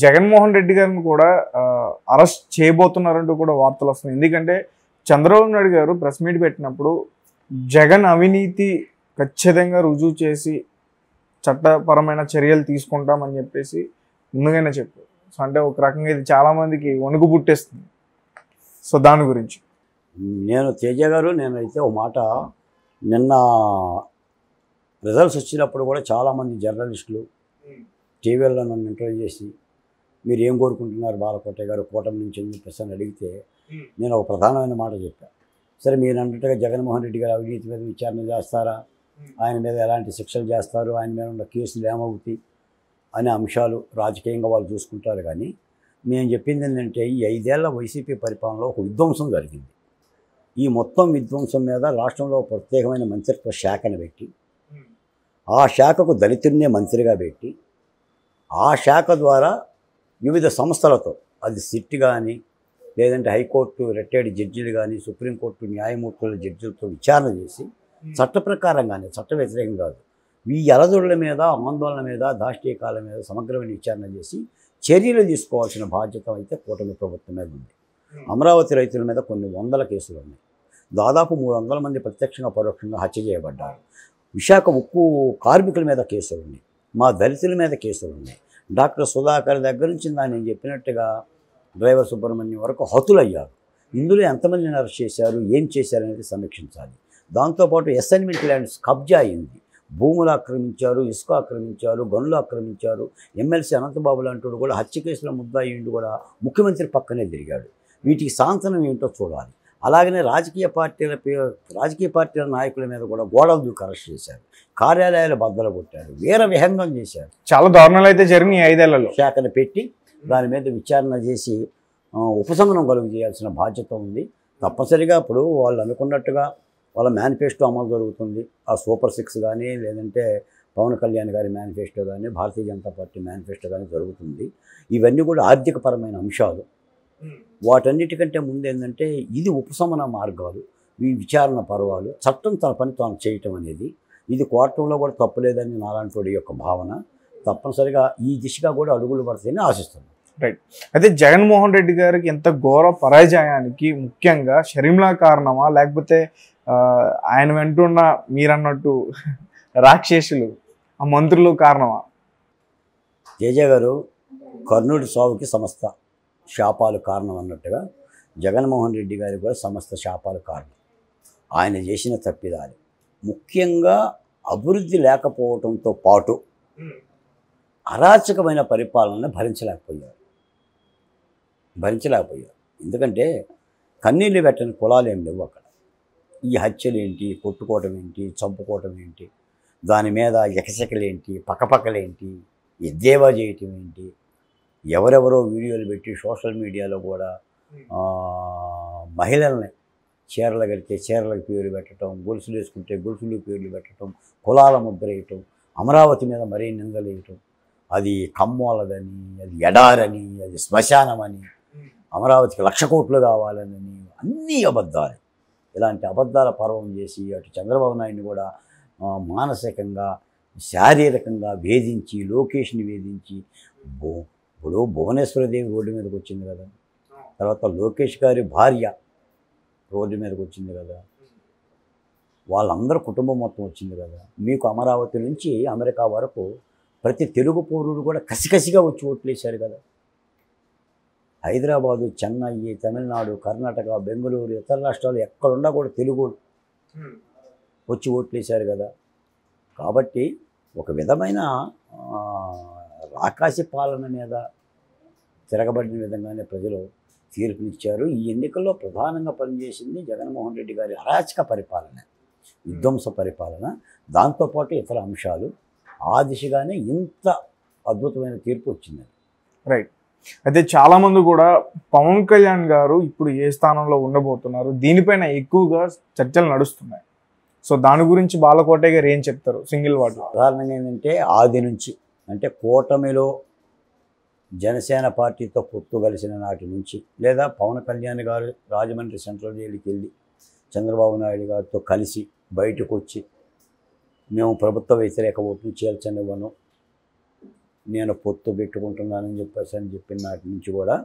జగన్మోహన్ రెడ్డి గారిని కూడా అరెస్ట్ చేయబోతున్నారంటూ కూడా వార్తలు వస్తున్నాయి. ఎందుకంటే చంద్రబాబు నాయుడు గారు ప్రెస్ మీట్ పెట్టినప్పుడు జగన్ అవినీతి ఖచ్చితంగా రుజువు చేసి చట్టపరమైన చర్యలు తీసుకుంటామని చెప్పేసి ముందుగానే చెప్పారు. సో అంటే ఒక రకంగా ఇది చాలామందికి వణుకు పుట్టేస్తుంది. సో దాని గురించి నేను తేజ గారు నేనైతే ఒక మాట నిన్న రిజల్ట్స్ వచ్చినప్పుడు కూడా చాలామంది జర్నలిస్టులు టీవీల్లో నన్ను ఇంటర్వ్యూ చేసి మీరు ఏం కోరుకుంటున్నారు బాలకోటయ్య గారు కూటమి నుంచి అని చెప్పేసి అని అడిగితే నేను ఒక ప్రధానమైన మాట చెప్పాను. సరే మీరు అన్నట్టుగా జగన్మోహన్ రెడ్డి గారు అవినీతి మీద విచారణ చేస్తారా, ఆయన మీద ఎలాంటి శిక్షలు చేస్తారు, ఆయన మీద ఉన్న కేసులు ఏమవుతాయి అనే అంశాలు రాజకీయంగా వాళ్ళు చూసుకుంటారు. కానీ మేము చెప్పింది ఏంటంటే ఈ 5 ఏళ్ల వైసీపీ పరిపాలనలో ఒక విధ్వంసం జరిగింది. ఈ మొత్తం విధ్వంసం మీద రాష్ట్రంలో ప్రత్యేకమైన మంత్రిత్వ శాఖను పెట్టి ఆ శాఖకు దళితుడినే మంత్రిగా పెట్టి ఆ శాఖ ద్వారా వివిధ సంస్థలతో అది సిట్ కానీ లేదంటే హైకోర్టు రిటైర్డ్ జడ్జిలు కానీ సుప్రీంకోర్టు న్యాయమూర్తుల జడ్జిలతో విచారణ చేసి చట్ట ప్రకారంగానే చట్ట వ్యతిరేకం కాదు ఈ అలజడుల మీద ఆందోళన మీద దాష్టీకాల మీద సమగ్రమైన విచారణ చేసి చర్యలు తీసుకోవాల్సిన బాధ్యత అయితే కూటమి ప్రభుత్వం మీద ఉంది. అమరావతి రైతుల మీద కొన్ని వందల కేసులు ఉన్నాయి. దాదాపు 300 మంది ప్రత్యక్షంగా పరోక్షంగా హత్య చేయబడ్డారు. విశాఖ ఉక్కు కార్మికుల మీద కేసులు ఉన్నాయి. మా దళితుల మీద కేసులు ఉన్నాయి. డాక్టర్ సుధాకర్ దగ్గర నుంచి నేను చెప్పినట్టుగా డ్రైవర్ సుబ్రహ్మణ్యం వరకు హతులయ్యారు. ఇందులో ఎంతమందిని అరెస్ట్ చేశారు, ఏం చేశారనేది సమీక్షించాలి. దాంతోపాటు అసైన్మెంట్ ల్యాండ్స్ కబ్జా అయింది. భూములు ఆక్రమించారు, ఇసుక ఆక్రమించారు, గనులు ఆక్రమించారు. ఎమ్మెల్సీ అనంతబాబు లాంటి కూడా హత్య కేసుల ముద్దాయిండు కూడా ముఖ్యమంత్రి పక్కనే తిరిగాడు. వీటికి సాంతనం ఏంటో చూడాలి. అలాగనే రాజకీయ పార్టీల నాయకుల మీద కూడా గోడలు దూకి అరెస్ట్ చేశారు, కార్యాలయాలు బద్దలు కొట్టారు, వీర విహంగం చేశారు. చాలా దారుణాలు అయితే జరిగినాయి 5 ఏళ్లలో. శాఖను పెట్టి దాని మీద విచారణ చేసి ఉపశమనం కలుగు చేయాల్సిన బాధ్యత ఉంది. తప్పనిసరిగా ఇప్పుడు వాళ్ళు అనుకున్నట్టుగా వాళ్ళ మేనిఫెస్టో అమలు జరుగుతుంది. ఆ సూపర్ 6 కానీ లేదంటే పవన్ కళ్యాణ్ గారి మేనిఫెస్టో కానీ భారతీయ జనతా పార్టీ మేనిఫెస్టో కానీ జరుగుతుంది. ఇవన్నీ కూడా ఆర్థికపరమైన అంశాలు. వాటన్నిటికంటే ముందు ఏంటంటే ఇది ఉపశమన మార్గాలు, ఈ విచారణ పర్వాలు, చట్టం తన పని తాను చేయటం అనేది ఇది కోర్టులో కూడా తప్పులేదని నాలాంటి యొక్క భావన. తప్పనిసరిగా ఈ దిశగా కూడా అడుగులు పడతాయని ఆశిస్తున్నాను. రైట్. అయితే జగన్మోహన్ రెడ్డి గారికి ఎంత ఘోర పరాజయానికి ముఖ్యంగా షర్మిలా కారణమా, లేకపోతే ఆయన వెంటున్న మీరన్నట్టు రాక్షసులు ఆ మంత్రులు కారణమా? తేజ గారు కర్ణుడి సావుకి సమస్త శాపాలు కారణం అన్నట్టుగా జగన్మోహన్ రెడ్డి గారికి కూడా సమస్త శాపాలు కారణం. ఆయన చేసిన తప్పిదాలు ముఖ్యంగా అభివృద్ధి లేకపోవడంతో పాటు అరాచకమైన పరిపాలనను భరించలేకపోయారు. ఎందుకంటే కన్నీళ్ళు పెట్టని కులాలు ఏం లేవు అక్కడ. ఈ హత్యలు ఏంటి, కొట్టుకోవటం ఏంటి, చంపుకోవటం ఏంటి, దాని మీద ఎకసెకలేంటి, పక్కపక్కలేంటి, ఎద్దేవా చేయటం ఏంటి, ఎవరెవరో వీడియోలు పెట్టి సోషల్ మీడియాలో కూడా మహిళల్ని చీరలు కడితే చీరలకు పేర్లు పెట్టడం, గొలుసులు వేసుకుంటే గొలుసులు పేర్లు పెట్టడం, కులాల ముద్ర వేయటం, అమరావతి మీద మరీ నిందలు వేయటం, అది కమ్మోలదని, అది ఎడారని, అది శ్మశానమని, అమరావతికి 1,00,000 కోట్లు కావాలని, అన్నీ అబద్ధాలు. ఇలాంటి అబద్ధాల పర్వం చేసి అటు చంద్రబాబు నాయుడిని కూడా మానసికంగా శారీరకంగా వేధించి, లోకేష్ని వేధించి, ఇప్పుడు భువనేశ్వరదేవి రోడ్డు మీదకి వచ్చింది కదా, తర్వాత లోకేష్ గారి భార్య రోడ్డు మీదకి వచ్చింది కదా, వాళ్ళందరూ కుటుంబం మొత్తం వచ్చింది కదా. మీకు అమరావతి నుంచి అమెరికా వరకు ప్రతి తెలుగు పౌరుడు కూడా కసికసిగా వచ్చి ఓట్లేశారు కదా. హైదరాబాదు, చెన్నై, తమిళనాడు, కర్ణాటక, బెంగళూరు, ఇతర రాష్ట్రాలు ఎక్కడున్నా కూడా తెలుగు వచ్చి ఓట్లేశారు కదా. కాబట్టి ఒక విధమైన రాకాసి పాలన మీద తిరగబడిన విధంగానే ప్రజలు తీర్పునిచ్చారు. ఈ ఎన్నికల్లో ప్రధానంగా పనిచేసింది జగన్మోహన్ రెడ్డి గారి అరాచక పరిపాలన, విధ్వంస పరిపాలన, దాంతోపాటు ఇతర అంశాలు. ఆ దిశగానే ఇంత అద్భుతమైన తీర్పు వచ్చింది. రైట్. అయితే చాలామంది కూడా పవన్ కళ్యాణ్ గారు ఇప్పుడు ఏ స్థానంలో ఉండబోతున్నారు దీనిపైన ఎక్కువగా చర్చలు నడుస్తున్నాయి. సో దాని గురించి బాలకోటయ్య గారు ఏం చెప్తారు సింగిల్ వర్డ్లో? ప్రధానంగా ఏంటంటే ఆది నుంచి అంటే కూటమిలో జనసేన పార్టీతో పొత్తు కలిసిన నాటి నుంచి, లేదా పవన్ కళ్యాణ్ గారు రాజమండ్రి సెంట్రల్ జైలుకి వెళ్ళి చంద్రబాబు నాయుడు గారితో కలిసి బయటకు వచ్చి మేము ప్రభుత్వ వ్యతిరేక ఓట్లు చేల్చనివ్వను, నేను పొత్తు పెట్టుకుంటున్నానని చెప్పిన నాటి నుంచి కూడా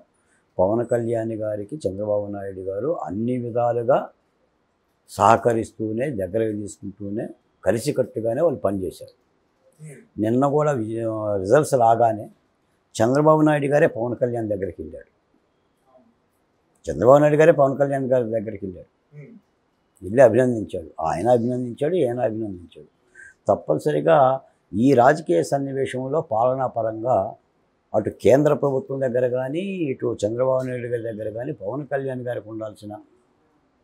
పవన్ కళ్యాణ్ గారికి చంద్రబాబు నాయుడు గారు అన్ని విధాలుగా సహకరిస్తూనే, దగ్గరకు తీసుకుంటూనే, కలిసికట్టుగానే వాళ్ళు పనిచేశారు. నిన్న కూడా రిజల్ట్స్ రాగానే చంద్రబాబు నాయుడు గారే పవన్ కళ్యాణ్ దగ్గరికి వెళ్ళాడు. చంద్రబాబు నాయుడు గారే పవన్ కళ్యాణ్ గారి దగ్గరికి వెళ్ళాడు. వెళ్ళి అభినందించాడు. ఆయన అభినందించాడు, ఈయన అభినందించాడు. తప్పనిసరిగా ఈ రాజకీయ సన్నివేశంలో పాలనాపరంగా అటు కేంద్ర ప్రభుత్వం దగ్గర కానీ, ఇటు చంద్రబాబు నాయుడు గారి దగ్గర కానీ పవన్ కళ్యాణ్ గారికి ఉండాల్సిన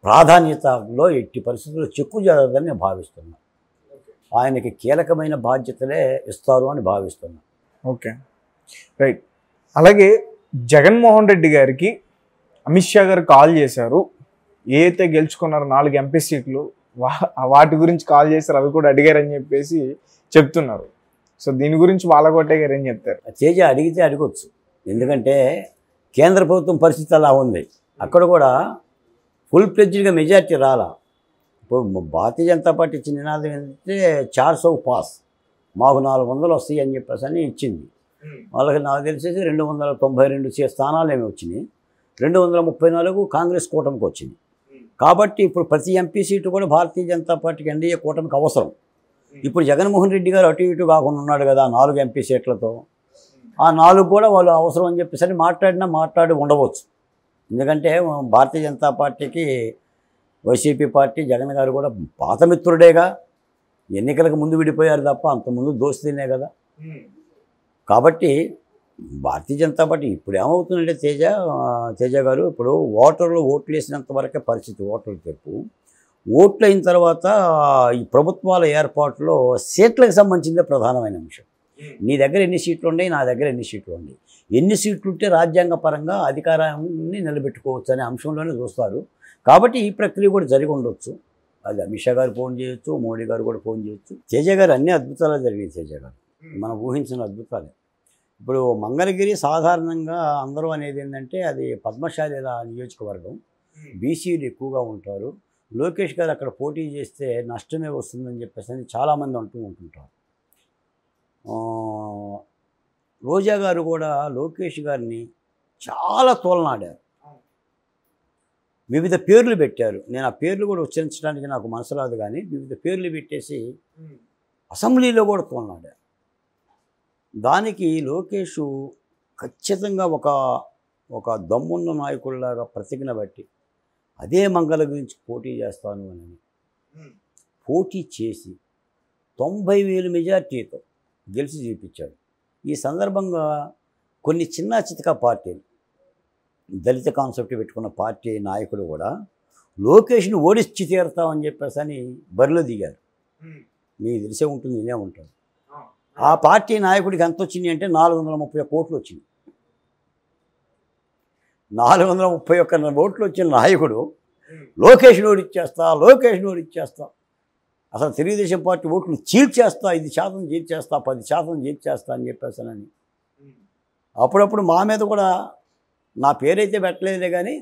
ప్రాధాన్యతలో ఎట్టి పరిస్థితుల్లో చెక్కు జరగదని నేను భావిస్తున్నాను. ఆయనకి కీలకమైన బాధ్యతలే ఇస్తారు అని భావిస్తున్నాను. Okay, right. అలాగే జగన్మోహన్ రెడ్డి గారికి అమిత్ షా గారు కాల్ చేశారు. ఏదైతే గెలుచుకున్నారో 4 ఎంపీ సీట్లు వాటి గురించి కాల్ చేశారు, అవి కూడా అడిగారని చెప్పేసి చెప్తున్నారు. సో దీని గురించి బాలకోటే గారు ఏం చెప్తారు? తేజ అడిగితే అడగొచ్చు. ఎందుకంటే కేంద్ర ప్రభుత్వం పరిస్థితి అలా ఉంది. అక్కడ కూడా ఫుల్ ప్లెడ్జ్డ్గా మెజార్టీ రాలా. ఇప్పుడు భారతీయ జనతా పార్టీ ఇచ్చిన నినాదం ఏంటంటే 400 పాస్, మాకు 400 వస్తాయి అని చెప్పేసి అని ఇచ్చింది. వాళ్ళకి నాకు తెలిసేసి 292 స్థానాలు ఏమి వచ్చినాయి. 234 కాంగ్రెస్ కూటమికి వచ్చింది. కాబట్టి ఇప్పుడు ప్రతి ఎంపీ సీటు కూడా భారతీయ జనతా పార్టీకి ఎన్డీఏ కూటమికి అవసరం. ఇప్పుడు జగన్మోహన్ రెడ్డి గారు అటు ఇటు కాకుండా ఉన్నాడు కదా 4 ఎంపీ సీట్లతో. ఆ 4 కూడా వాళ్ళు అవసరం అని చెప్పేసి మాట్లాడి ఉండవచ్చు. ఎందుకంటే భారతీయ జనతా పార్టీకి వైసీపీ పార్టీ, జగన్ గారు కూడా పాత మిత్రుడేగా. ఎన్నికలకు ముందు విడిపోయారు తప్ప అంతకుముందు దోస్తీనే కదా. కాబట్టి భారతీయ జనతా పార్టీ ఇప్పుడు ఏమవుతుందంటే తేజ గారు, ఇప్పుడు ఓటర్లు ఓట్లు వేసినంత వరకే పరిస్థితి. ఓటర్లు తెప్పు ఓట్లు అయిన తర్వాత ఈ ప్రభుత్వాల ఏర్పాటులో సీట్లకు సంబంధించిందే ప్రధానమైన అంశం. నీ దగ్గర ఎన్ని సీట్లు ఉన్నాయి, నా దగ్గర ఎన్ని సీట్లు ఉన్నాయి, ఎన్ని సీట్లు ఉంటే రాజ్యాంగ పరంగా అధికారాన్ని నిలబెట్టుకోవచ్చు అనే అంశంలోనే చూస్తారు. కాబట్టి ఈ ప్రక్రియ కూడా జరిగి ఉండొచ్చు. అది అమిత్ షా గారు ఫోన్ చేయొచ్చు, మోడీ గారు కూడా ఫోన్ చేయొచ్చు. తేజ గారు అన్ని అద్భుతాలు జరిగాయి. తేజ గారు మనం ఊహించిన అద్భుతాలే. ఇప్పుడు మంగళగిరి సాధారణంగా అందరూ అనేది ఏంటంటే అది పద్మశాలీల నియోజకవర్గం, బీసీలు ఎక్కువగా ఉంటారు. లోకేష్ గారు అక్కడ పోటీ చేస్తే నష్టమే వస్తుందని చెప్పేసి అని చాలామంది అంటూ ఉంటుంటారు. రోజా గారు కూడా లోకేష్ గారిని చాలా తోలనాడారు, వివిధ పేర్లు పెట్టారు. నేను ఆ పేర్లు కూడా ఉచ్చరించడానికి నాకు మనసు రాదు, కానీ వివిధ పేర్లు పెట్టేసి అసెంబ్లీలో కూడా తోలనాడారు. దానికి లోకేష్ ఖచ్చితంగా ఒక దమ్మున్న నాయకుల్లాగా ప్రతిజ్ఞ బట్టి అదే మంగళ గురించి పోటీ చేస్తాను అని పోటీ చేసి 90,000 మెజార్టీతో గెలిచి చూపించాడు. ఈ సందర్భంగా కొన్ని చిన్న చితక పార్టీలు, దళిత కాన్సెప్ట్ పెట్టుకున్న పార్టీ నాయకులు కూడా లోకేష్ను ఓడించి తీరుతామని చెప్పేసి అని బరిలో దిగారు. మీకు తెలిసే ఉంటుంది, నేనే ఉంటాను. ఆ పార్టీ నాయకుడికి ఎంత వచ్చింది అంటే 431 కోట్లు వచ్చింది. 431 ఓట్లు వచ్చిన నాయకుడు లోకేష్ను ఓడిచ్చేస్తా, అసలు తెలుగుదేశం పార్టీ ఓట్లు చీల్చేస్తా, 5% చీల్చేస్తా, 10% చీల్చేస్తా అని చెప్పేసానని అప్పుడప్పుడు మా మీద కూడా నా పేరైతే పెట్టలేదే కానీ,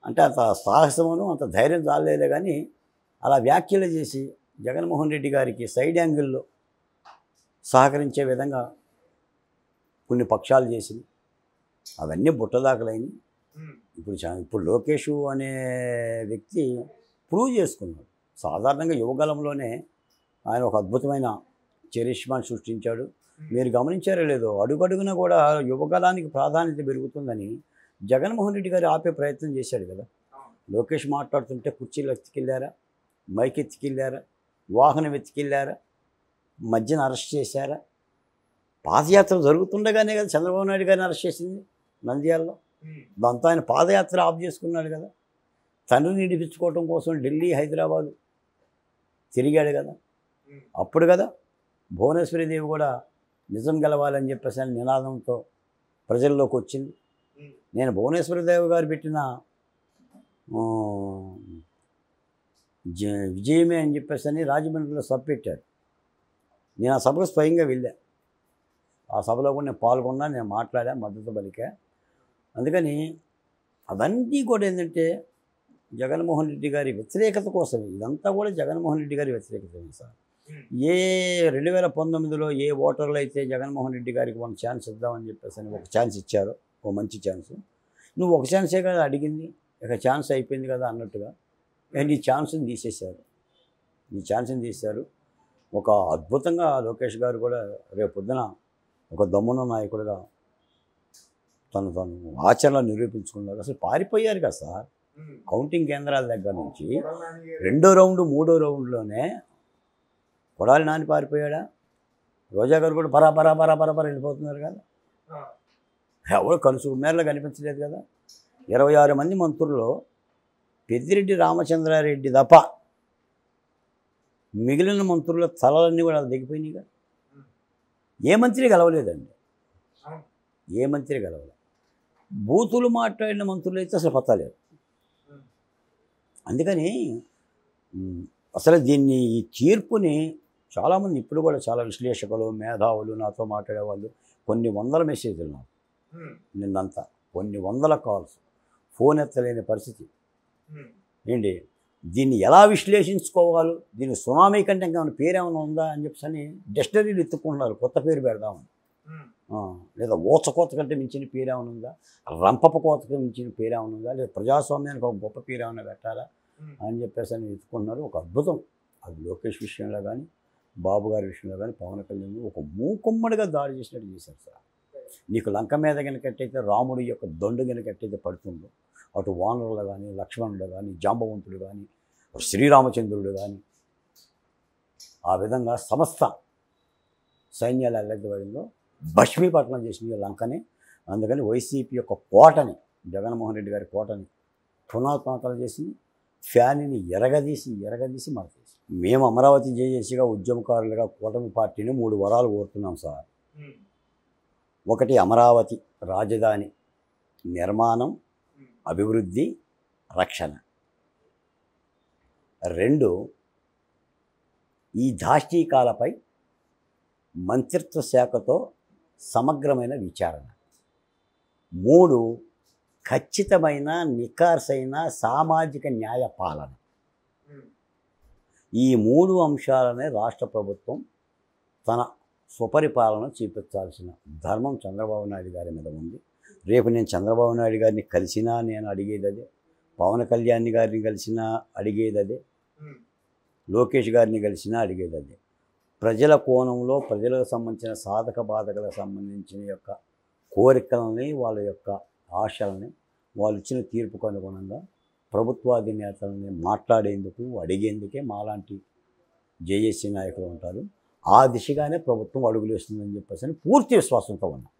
అంటే అంత సాహసమును అంత ధైర్యం చాలేదే కానీ అలా వ్యాఖ్యలు చేసి జగన్మోహన్ రెడ్డి గారికి సైడ్ యాంగిల్లో సహకరించే విధంగా కొన్ని పక్షాలు చేసింది. అవన్నీ బుట్టదాకలైనవి. ఇప్పుడు లోకేష్ అనే వ్యక్తి ప్రూవ్ చేసుకున్నాడు. సాధారణంగా యువకాలంలోనే ఆయన ఒక అద్భుతమైన చరిష్మాను సృష్టించాడు. మీరు గమనించారో లేదో, అడుగడుగునా కూడా యువకాలానికి ప్రాధాన్యత పెరుగుతుందని జగన్మోహన్ రెడ్డి గారు ఆపే ప్రయత్నం చేశాడు కదా. లోకేష్ మాట్లాడుతుంటే కుర్చీలు ఎత్తుకెళ్ళారా, మైక్ ఎత్తుకెళ్ళారా, వాహనం ఎత్తుకెళ్ళారా, మధ్యన అరెస్ట్ చేశారా? పాదయాత్ర జరుగుతుండగానే కదా చంద్రబాబు నాయుడు గారిని అరెస్ట్ చేసింది నంద్యాలలో. దాంతో ఆయన పాదయాత్ర ఆఫ్ చేసుకున్నాడు కదా. తండ్రిని ఇడిపించుకోవటం కోసం ఢిల్లీ, హైదరాబాదు తిరిగాడు కదా. అప్పుడు కదా భువనేశ్వరీదేవి కూడా నిజం గెలవాలని చెప్పేసి నినాదంతో ప్రజల్లోకి వచ్చింది. నేను భువనేశ్వరీదేవి గారు పెట్టిన విజయమే అని చెప్పేసి అని రాజమండ్రిలో సభ పెట్టారు. నేను ఆ సభకు స్వయంగా వెళ్ళా. ఆ సభలో కూడా నేను పాల్గొన్నా, నేను మాట్లాడా, మద్దతు పలికా. అందుకని అవన్నీ కూడా ఏంటంటే జగన్మోహన్ రెడ్డి గారి వ్యతిరేకత కోసమే. ఇదంతా కూడా జగన్మోహన్ రెడ్డి గారి వ్యతిరేకత సార్. ఏ 2019లో ఏ ఓటర్లు అయితే జగన్మోహన్ రెడ్డి గారికి ఒక ఛాన్స్ ఇద్దామని చెప్పేసి అని ఒక ఛాన్స్ ఇచ్చారు, ఓ మంచి ఛాన్స్. నువ్వు ఒక ఛాన్సే కదా అడిగింది, ఇక ఛాన్స్ అయిపోయింది కదా అన్నట్టుగా నీ ఛాన్స్ని తీసేశారు. నీ ఛాన్స్ని తీశారు. ఒక అద్భుతంగా లోకేష్ గారు కూడా రేపు పొద్దున ఒక దమ్మున నాయకుడిగా తను ఆచరణలో నిరూపించుకున్నారు. అసలు పారిపోయారు కదా సార్ కౌంటింగ్ కేంద్రాల దగ్గర నుంచి. 2వ రౌండ్ 3వ రౌండ్లోనే కొడాలి నాని పారిపోయాడా? రోజా గారు కూడా బరాబరా వెళ్ళిపోతున్నారు కదా. ఎవరు కలుసు మేరలో కనిపించలేదు కదా. 26 మంది మంత్రుల్లో పెద్దిరెడ్డి రామచంద్రారెడ్డి తప్ప మిగిలిన మంత్రుల తలలన్నీ కూడా దిగిపోయినాయి కదా. ఏ మంత్రి గెలవలేదండి, ఏ మంత్రి గెలవలేదు. బూతులు మాట్లాడిన మంత్రులు అయితే అసలు పత్తలేదు. అందుకని అసలు దీన్ని ఈ తీర్పుని చాలామంది ఇప్పుడు కూడా చాలా విశ్లేషకులు మేధావులు నాతో మాట్లాడేవాళ్ళు కొన్ని వందల మెసేజ్లు నాకు నిన్నంతా, కొన్ని వందల కాల్స్, ఫోన్ ఎత్తలేని పరిస్థితి. ఏంటి దీన్ని ఎలా విశ్లేషించుకోవాలి, దీని సునామీ కంటే ఇంకా పేరేమైనా ఉందా అని చెప్పేసి అని డిక్షనరీలు ఎత్తుకుంటున్నారు, కొత్త పేరు పెడదామని. లేదా ఊచకోత కంటే మించిన పేరు ఏమైనా ఉందా, రంపప కోతకి మించిన పేరు ఏమైనా ఉందా, లేదా ప్రజాస్వామ్యానికి ఒక గొప్ప పేరు ఏమైనా పెట్టాలా అని చెప్పేసి అని ఎత్తుకుంటున్నారు. ఒక అద్భుతం అది లోకేష్ విషయంలో కానీ బాబు గారి విషయంలో కానీ పవన్ కళ్యాణ్ ఒక మూకుమ్మడిగా దాడి చేసినట్టు చేశారు సార్. నీకు లంక మీద కనుకట్టయితే రాముడి యొక్క దొండు కనుకట్టయితే పడుతుందో, అటు వానరులు కానీ లక్ష్మణుడు కానీ జాంబవంతుడు కానీ శ్రీరామచంద్రుడు కానీ ఆ విధంగా సమస్త సైన్యాలు ఎల్లెద్దబడిందో భస్మీపట్నం చేసిన లంకని. అందుకని వైసీపీ యొక్క కోటని, జగన్మోహన్ రెడ్డి గారి కోటని పునాత్మకలు చేసి ఫ్యాన్ని ఎరగదీసి మరతీసి మేము అమరావతి జేఏసీగా ఉద్యమకారులుగా కూటమి పార్టీని 3 వరాలు కోరుతున్నాం సార్. ఒకటి అమరావతి రాజధాని నిర్మాణం, అభివృద్ధి, రక్షణ. 2 ఈ దాష్టీకాలపై మంత్రిత్వ శాఖతో సమగ్రమైన విచారణ. 3 ఖచ్చితమైన నిఖార్సైన సామాజిక న్యాయ పాలన. ఈ 3 అంశాలనే రాష్ట్ర ప్రభుత్వం తన స్వపరిపాలన చూపించాల్సిన ధర్మం చంద్రబాబు నాయుడు గారి మీద ఉంది. రేపు నేను చంద్రబాబు నాయుడు గారిని కలిసినా నేను అడిగేది అదే, పవన్ కళ్యాణ్ గారిని కలిసినా అడిగేది అదే, లోకేష్ గారిని కలిసినా అడిగేది అదే. ప్రజల కోణంలో ప్రజలకు సంబంధించిన సాధక బాధకులకు సంబంధించిన యొక్క కోరికలని, వాళ్ళ యొక్క ఆశలని, వాళ్ళు ఇచ్చిన తీర్పుకు అనుగుణంగా ప్రభుత్వాధినేతలని మాట్లాడేందుకు అడిగేందుకే మాలాంటి జేఏసీ నాయకులు ఉంటారు. ఆ దిశగానే ప్రభుత్వం అడుగులేస్తుందని చెప్పేసి పూర్తి విశ్వాసంతో ఉన్నాం.